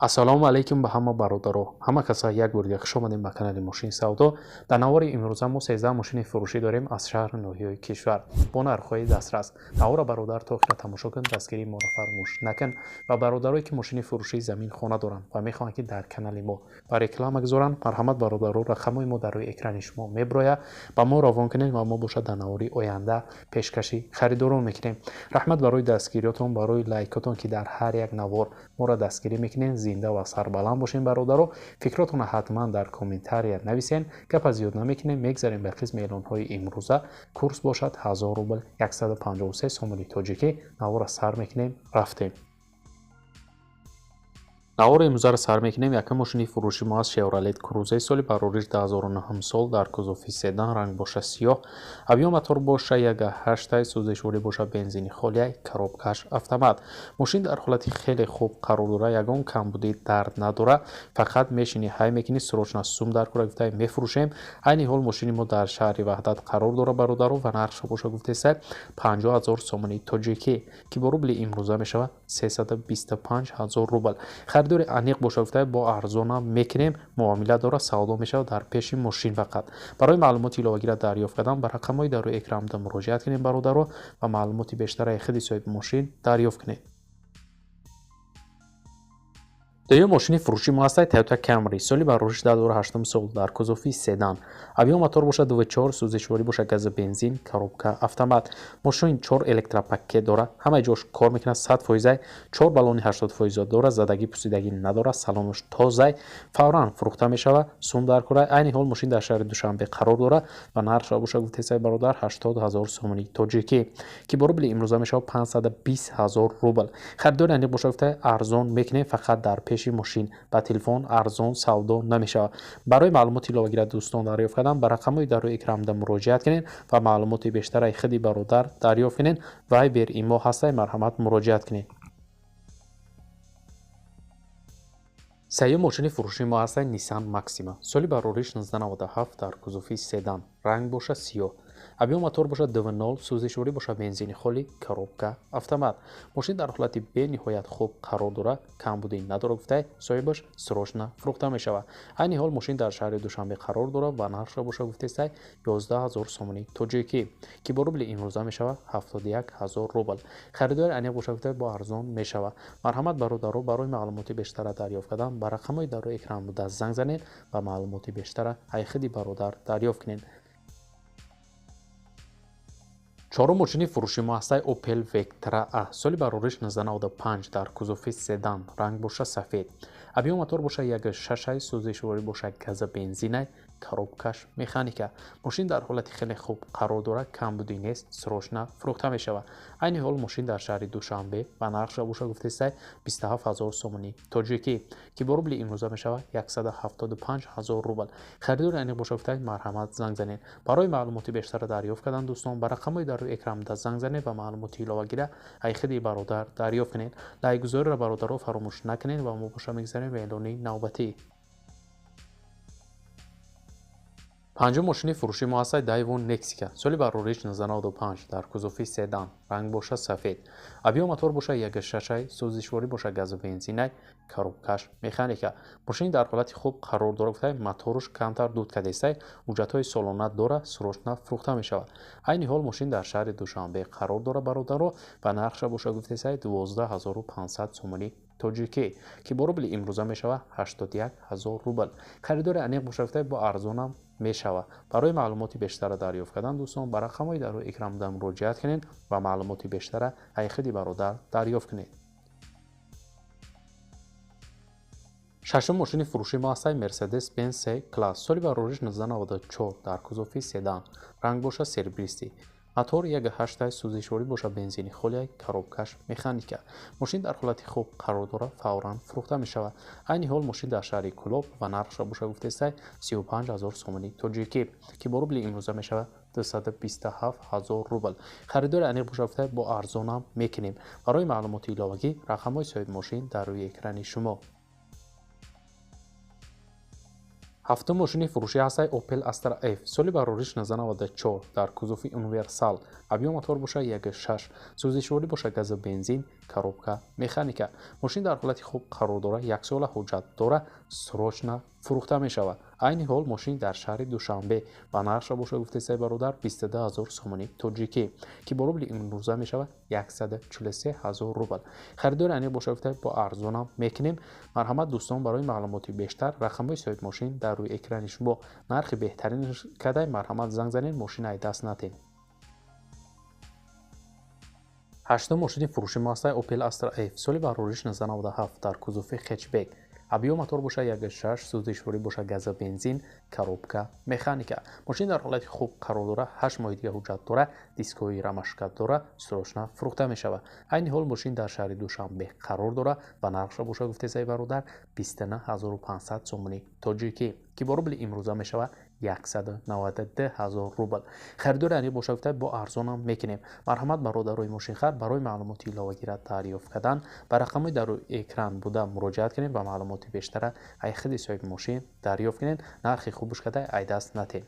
ассалому алайкум ба ҳама бародаро. Ҳама каса як бор дига хуш омадем ба канали Мошин Савдо. Дар навори имрӯза мо 13 мошини фурӯшӣ дорем аз шаҳр ноҳияи кишвар бо нархҳои дастрас. Навора бародар то охира тамошо кун, дастгирии моро фаромӯш накун. Ва бародарое ки мошини фурӯшии замин хона доранд ва мехоҳанд ки дар канали мо ба реклама гузоранд, марҳамат бародаро, рақамҳои мо дар рӯи экрани шумо меброяд. Ба мо равон кунед ва мо бошад дар навори оянда пешкаши харидорон мекунем. раҳмат барои дастгириётон, барои лайкотон ки дар ҳар як навор моро дастгирӣ мекунед. зинда ва сарбаланд бошем бародаро. фикротона ҳатман дар комментария нависен. гапа зиёд намекунем, мегзарем ба қисми эълонҳои имрӯза. курс бошад 1000 рубл 153 сомони тоҷикӣ. навора сар мекунем, рафтем. навори имрӯзаро сар мекунем. Якум мошини фурӯши мо аз Chevrolet Cruze соли барориш 2009 сол дар кузофи седан, ранг боша сиёҳ, авио мотор боша 1.8 сӯзишворӣ боша бензини холия, коробкаш автомат. мошин дар ҳолати хеле хуб қарор дора, ягон камбудии дард надора, фақат мешини ҳай мекунӣ срочна сум дар кора гуфта мефурӯшем. айни ҳол мошини мо дар шаҳри ваҳдат қарор дора бародаро ва нархша боша гуфтеса 50000 сомони тоҷикӣ ки бо рубли имрӯза мешава 325000 рубл. خریدار انیق باشه گفته با ارزان میکنیم معامله داره سودا میشه در پیش ماشین فقط. برای معلومات علاوه را دریافت کردن به رقم‌های در روی اکران مراجعه کنید برادرها و معلومات بیشتر از خود صاحب ماشین دریافت کنید. دوم ماشین فروشی ما است تویوتا کامری سالی барориш 2008 сол дар кузофи седан. авио мотор бошад 2.4 сӯзишворӣ бошад гази бензин, коробка автомат. мошин 4 электропакет дорад, ҳамаи ҷош кор мекунад 100%, 4 баллони 80% дорад, задагӣ пусидагӣ надорад, салонаш тоза, фавран фурӯхта мешавад, сум дар кора. айни ҳол мошин дар шаҳри Душанбе қарор дорад ва нархша бошад гуфтесай бародар 80000 сомони тоҷикӣ ки бо рубли имрӯза мешавад 520000 рубл. خریدار انیق باشه گفته ارزان میکنه فقط در ماشین با تلفن ارزان سودا نمیشه. برای معلومات علاوه را دوستان دریافت کردن به رقم‌های در روی اکران مراجعه کنید و معلومات بیشتر از خود برادر دریافت کنید. وای بر ایما هست مرحمت مراجعه کنید. سیوم ماشین فروشی ما هست نیسان ماکسیما سالی барориш 1997 در کزوفی سیدان رنگ باشه سیاه авио мотор бошад 2.0 сӯзишворӣ бошад бензини холӣ, коробка автомат. мошин дар ҳолати бениҳоят хуб қарор дора, камбудӣ надора гуфта соҳибаш срочна фурӯхта мешавад. айни ҳол мошин дар шаҳри Душанбе қарор дора ва нархша боша гуфтесай 11000 сомони тоҷикӣ ки бо рубли имрӯза мешавад 71000 рубл. خریدار انیق باشه گفته با ارزان мешавад. марҳамат бародаро, барои маълумоти бештара дарёфт кардан ба рақамҳои дар рӯи экран буда занг занед ва маълумоти бештара аз худи бародар дарёфт кунед. чорум мошини фурӯши мо ҳастай Opel Vectra A соли барориш 1995 дар кузофи седан, ранг боша сафед. авио мотор боша 1.6 сӯзишворӣ боша газа бензина, коробкаш механика. мошин дар ҳолати хеле хуб қарор дора, камбудӣ нест, срочна фурӯхта мешавад. айни ҳол мошин дар шаҳри Душанбе ба нархша боша гуфтесай 27000 сомони тоҷикӣ ки бо рубли имрӯза мешавад 175000 рубл. خریدار انیق باشه گفته марҳамат занг занед. барои маълумоти бештара дарёфт кардан дӯстон ба рақамҳои дар рӯи экран буда занг занед ва маълумоти иловагира аз худи бародар дарёфт кунед. лайкгузориро бародаро фаромӯш накунед ва мо боша мегзарем ба эълони навбатӣ. панҷум мошини фурӯши мо ҳастай Daewoo Nexika соли барориш 1995 дар кузофи седан, ранг боша сафед. авио мотор боша 1.6 сӯзишворӣ боша гази бензина, коробкаш механика. мошин дар ҳолати хуб қарор дора гуфта моторуш камтар дуд кардесай ҳуҷҷатҳои солона дора, срочна фурӯхта мешавад. айни ҳол мошин дар шаҳри Душанбе қарор дора бародаро ва нархша боша гуфтесай 12500 сомони тоҷикӣ ки бо рубли имрӯза мешавад 81000 рубл. خریدار انیق باشه گفته با ارزانم мешавад. барои маълумоти бештара дарёфт кардан дӯстон ба рақамҳои дар рӯи экран буда муроҷиат кунед ва маълумоти бештара аз худи бародар дарёфт кунед. шашум мошини фурӯши мо ҳастай Mercedes-Benz C-Class соли барориш 1994 дар кузофи седан, ранг боша серебристӣ. мотор 1.8 сӯзишворӣ боша бензини холия, коробкаш механика. мошин дар ҳолати хуб қарор дора, фавран фурӯхта мешавад. айни ҳол мошин дар шаҳри Кӯлоб ва нархша боша гуфтесай 35000 сомони тоҷикӣ ки бо рубли имрӯза мешавад 227000 рубл. خریدار انیق باشه گفته با ارزانم میکنیم. барои маълумоти иловагӣ рақамҳои соҳиби мошин дар рӯи экрани шумо. ҳафтум мошини фурӯшӣ ҳастаи Opel Astra F соли барориш 1994 дар кузуфи универсал, объем мотор боша 1.6, сӯзишворӣ боша газу бензин, коробка механика. Мошин дар ҳолати хуб қарор дора, 1 сола ҳуҷҷат дора, срочна фурӯхта мешавад. айни ҳол мошин дар шаҳри Душанбе ба нархша боша гуфтесаи бародар 22 000 сомонӣ тоҷикӣ, ки бо рубли имрӯза мешавад 143 000 рубл. харидори аниқ боша гуфта бо арзонам мекунем. марҳамат дӯстон, барои маълумоти бештар рақамҳои соҳиби мошин дар рӯи экрани шумо. нархи беҳтаринаш кадай марҳамат занг занед, мошинай даст натен. ҳаштум мошини фурӯши муассисаи Opel Astra F соли барориш 1997 дар кузуфи хетчбек, объем мотор боша 1.6, сӯзишворӣ боша газа бензин, коробка механика. мошин дар ҳолати хуб қарор дора, 8 моҳи дига ҳуҷҷат дора, дискҳои рамашка дора, срочна фурӯхта мешавад. айни ҳол мошин дар шаҳри Душанбе қарор дора ва нархша боша гуфтесаи бародар 29 500 сомонӣ тоҷикӣ, ки бо рубли имрӯза мешавад 192 000 рубл. харидори аниқ боша гуфта бо арзонам мекунем. марҳамат бародарои мошинхар, барои маълумоти иловагира дарёфт кардан ба рақамҳои дар рӯи экран буда муроҷиат кунед ва маълумоти бештара ай худи соҳиби мошин дарёфт кунед. нархи хубуш кадай ай даст натен.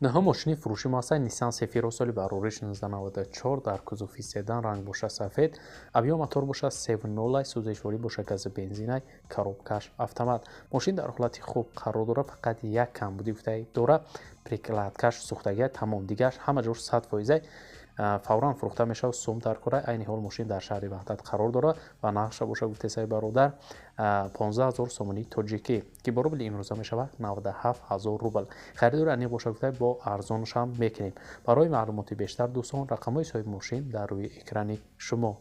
наҳум мошини фурӯши муассисаи Nissan Sefiro соли барориш 1994 дар кузуфи седан, ранг боша сафед, объем мотор боша 7.0, сӯзишворӣ боша гази бензинай, коробкаш автомат. мошин дар ҳолати хуб қарор дора, фақат як камбудӣ гуфтаи дора, прикладкаш сӯхтагиай тамом, дигараш ҳама ҷур 100%. фавран фурӯхта мешавад сум дар кора. айни ҳол мошин дар шаҳри ваҳдат қарор дора ва нархша боша гуфтесаи бародар 15 000 сомонӣ тоҷикӣ, ки бо рубли имрӯза мешавад 97 000 рубл. харидори аниқ боша гуфта бо арзонашам мекунем. барои маълумоти бештар дӯстон, рақамҳои соҳиби мошин дар рӯи экрани шумо.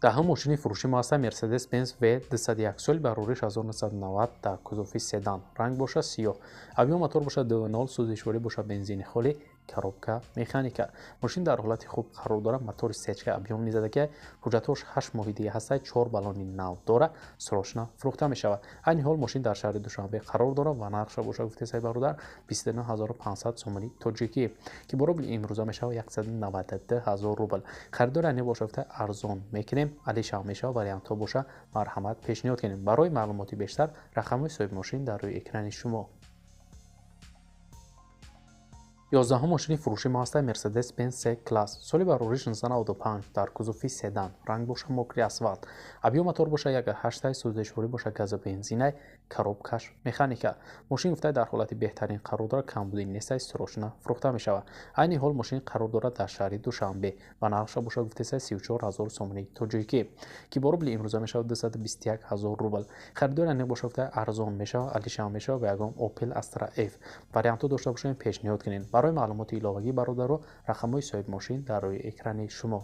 даҳум мошини фурӯши муассисаи Mercedes-Benz V201 соли барориш 1990 дар кузуфи седан, ранг боша сиёҳ, объем мотор боша 2.0, сӯзишворӣ боша бензини холӣ, коробка механика. мошин дар ҳолати хуб қарор дора, мотори сечка объёми задагиай, ҳуҷҷатҳош 8 моҳи дига ҳастаи 4 баллони нав дора, срочна фурӯхта мешавад. айни ҳол мошин дар шаҳри Душанбе қарор дора ва нархша боша гуфтесаи бародар 29 500 сомонӣ тоҷикӣ, ки бо рубли имрӯза мешавад 192 000 рубл. харидори аниқ боша гуфта арзон мекунем. алиша мешава вариантҳо боша, марҳамат пешниҳод кунем. барои маълумоти бештар рақамҳои соҳиби мошин дар рӯи экрани шумо. 11 мошини фурӯши муассисаи Mercedes-Benz C-Class соли барориш 1995 дар кузуфи седан, ранг боша мокри асфалт, объем мотор боша 1.8, сӯзишворӣ боша газу бензинай, коробкаш механика. мошин гуфтай дар ҳолати беҳтарин қарор дора, камбудӣ нестай, срочна фурӯхта мешавад. айни ҳол мошин қарор дора дар шаҳри Душанбе ва нархша боша гуфтесаи 34 000 сомонӣ тоҷикӣ, ки бо рубли имрӯза мешавад 221 000 рубл. харидори аниқ боша гуфтай арзон мешавад, алишам мешавад ба ягон Opel Astra F. вариантҳо дошта бошем, пешниҳод кунед. барои маълумоти иловагӣ бародаро, рақамҳои соҳиби мошин дар рӯи экрани шумо.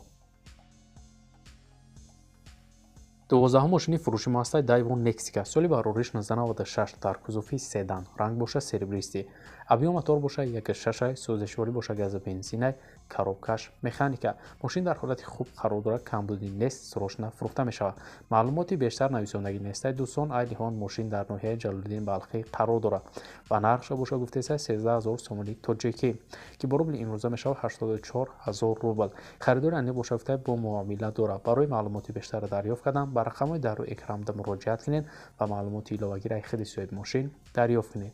12 мошини фурӯши муассисаи Daewoo Nexika соли барориш 1996 дар кузуфи седан, ранг боша серебристӣ, объем мотор боша 1.6, сӯзишворӣ боша газу бензинай, коробкаш механика. мошин дар ҳолати хуб қарор дора, камбудӣ нест, срочна фурӯхта мешавад. маълумоти бештар нависондагӣ нестай дӯстон. айни ҳол мошин дар ноҳияи Ҷалолиддин Балхӣ қарор дора ва нархша боша гуфтесаи 13 000 сомонӣ тоҷикӣ, ки бо рубли имрӯза мешавад 84 000 рубл. харидори аниқ боша гуфтай бо муомила дора. барои маълумоти бештара дарёфт кардан ба рақамҳои дар рӯи экран буда муроҷиат кунед ва маълумоти иловагираи худи соҳиби мошин дарёфт кунед.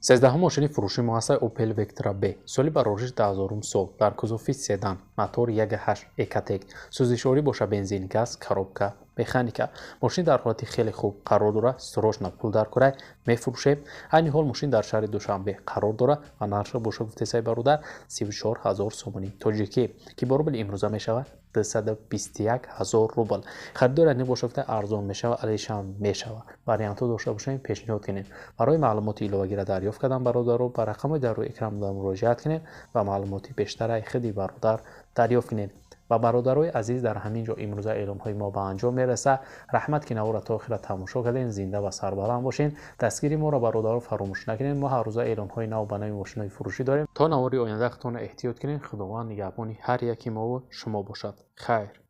13 мошини фурӯши муассисаи Opel Vectra B соли барориш 2000 сол дар кузуфи седан, мотор 1.8 Ecotec, сӯзишворӣ боша бензин, газ, коробка механика. мошин дар ҳолати хеле хуб қарор дора, срочна пул дар кора мефурӯшем. айни ҳол мошин дар шаҳри Душанбе қарор дора ва нархша боша гуфтесаи бародар 34 000 сомонӣ тоҷикӣ, ки бо рубли имрӯза мешавад 221 000 рубл. харидори аниқ боша гуфта арзон мешавад, алишам мешавад. вариантҳо дошта бошем, пешниҳод кунед. барои маълумоти иловагира дарёфт кардан бародаро, ба рақамҳои дар рӯи экран буда муроҷиат кунед ва маълумоти бештараи худи бародар дарёфт кунед. ва бародарои азиз, дар ҳамин ҷо имрӯза эълонҳои мо ба анҷом мераса. раҳмат ки навора то охира тамошо кардем. зинда ва сарбаланд бошен. дастгири моро бародаро фаромӯш накунед. мо ҳар рӯза эълонҳои нав ба нави мошинҳои фурӯшӣ дорем. то навори оянда худтон эҳтиёт кунед. худованд нигаҳбони ҳар яки мову шумо бошад. хайр.